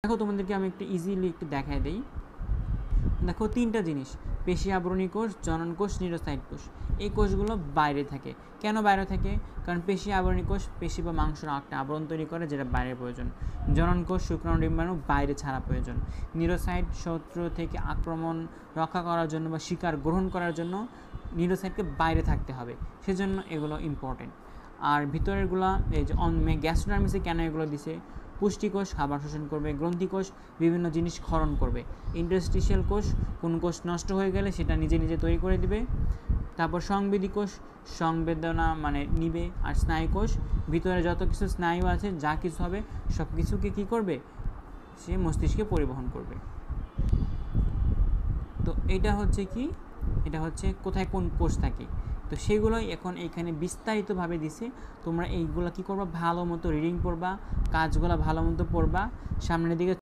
দেখো তোমাদেরকে আমি একটু ইজিলি একটু দেখাই দেই। দেখো তিনটা জিনিস, পেশি আবরণী কোষ, জনন কোষ, নিউরোসাইট কোষ। এই কোষগুলো বাইরে থাকে। কেন বাইরে থাকে? কারণ পেশি আবরণী কোষ পেশি বা মাংসের একটা আবরণ তৈরি করে, যেটা বাইরে প্রয়োজন। জনন কোষ শুক্রাণু ডিম্বাণু বাইরে ছাড়া প্রয়োজন। নিউরোসাইট শত্রু থেকে আক্রমণ রক্ষা করার জন্য বা শিকার গ্রহণ করার জন্য নিউরোসাইটকে বাইরে থাকতে হবে, সেজন্য এগুলো ইম্পর্টেন্ট। আর ভিতরেরগুলা এই যে গ্যাস্ট্রোডার্মিসে কেন এগুলো দিছে? পুষ্টিকোষ খাবার শোষণ করবে, গ্রন্থিকোষ বিভিন্ন জিনিস ক্ষরণ করবে, ইন্টারস্টিশিয়াল কোষ কোন কোষ নষ্ট হয়ে গেলে সেটা নিজে নিজে তৈরি করে দিবে। তারপর সংবেদী কোষ সংবেদনা মানে নিবে। আর স্নায়ু কোষ ভিতরে যত কিছু স্নায়ু আছে, যা কিছু হবে সব কিছুকে কী করবে? সে মস্তিষ্কে পরিবহন করবে। তো এটা হচ্ছে কি, এটা হচ্ছে কোথায় কোন কোষ থাকে, তো সেগুলোই এখন এইখানে বিস্তারিতভাবে দিছে। তোমরা এইগুলো কী করবা? ভালো মতো রিডিং পড়বা, কাজগুলো ভালো মতো পড়বা, সামনের দিকে